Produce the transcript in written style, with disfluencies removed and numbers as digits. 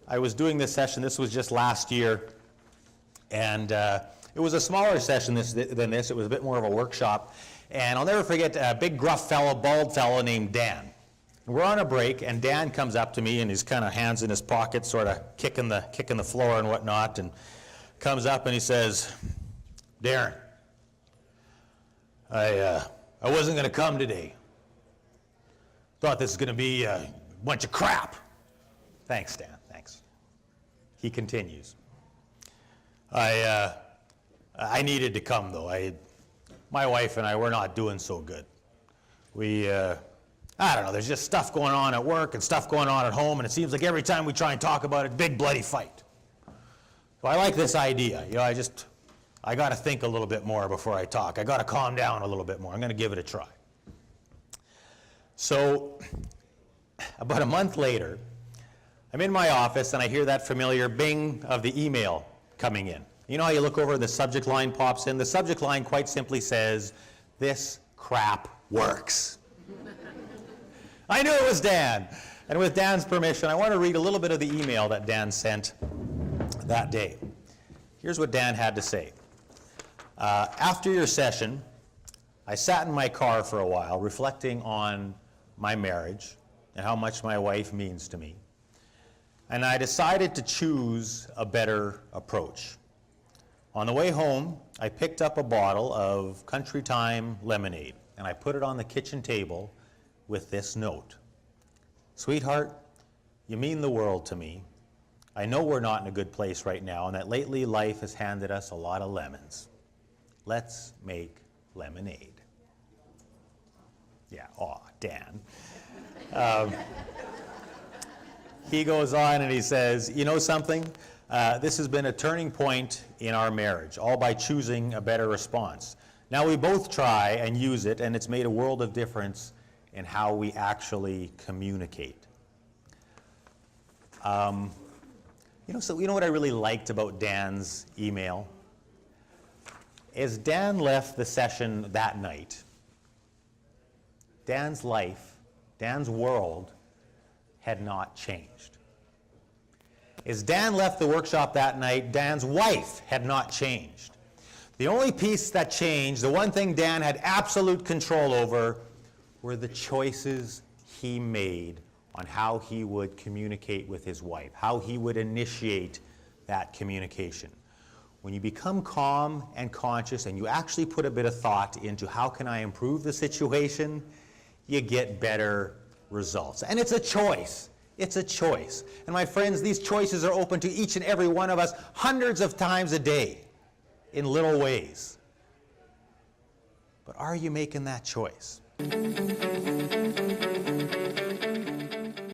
I was doing this session, this was just last year, and it was a smaller session than this. It was a bit more of a workshop, and I'll never forget a big gruff fellow, bald fellow named Dan. We're on a break, and Dan comes up to me, and he's kind of hands in his pockets, sort of kicking the floor and whatnot, and comes up and he says, "Darren, I wasn't going to come today. Thought this was going to be a bunch of crap." Thanks, Dan, thanks. He continues. I needed to come, though. My wife and I, we're not doing so good. I don't know, there's just stuff going on at work and stuff going on at home, and it seems like every time we try and talk about it, big bloody fight. So I like this idea. You know, I got to think a little bit more before I talk. I got to calm down a little bit more. I'm going to give it a try. So about a month later, I'm in my office and I hear that familiar bing of the email coming in. You know how you look over and the subject line pops in? The subject line quite simply says, "This crap works." I knew it was Dan. And with Dan's permission, I want to read a little bit of the email that Dan sent that day. Here's what Dan had to say. After your session, I sat in my car for a while reflecting on my marriage and how much my wife means to me. And I decided to choose a better approach. On the way home, I picked up a bottle of Country Time lemonade and I put it on the kitchen table with this note. "Sweetheart, you mean the world to me. I know we're not in a good place right now and that lately life has handed us a lot of lemons. Let's make lemonade." Yeah, aw, Dan. He goes on and he says, "You know something? This has been a turning point in our marriage, all by choosing a better response. Now we both try and use it, and it's made a world of difference in how we actually communicate." You know what I really liked about Dan's email? As Dan left the session that night, Dan's life, Dan's world had not changed. As Dan left the workshop that night, Dan's wife had not changed. The only piece that changed, the one thing Dan had absolute control over, were the choices he made on how he would communicate with his wife, how he would initiate that communication. When you become calm and conscious and you actually put a bit of thought into how can I improve the situation, you get better results. And it's a choice. It's a choice. And my friends, these choices are open to each and every one of us hundreds of times a day in little ways. But are you making that choice?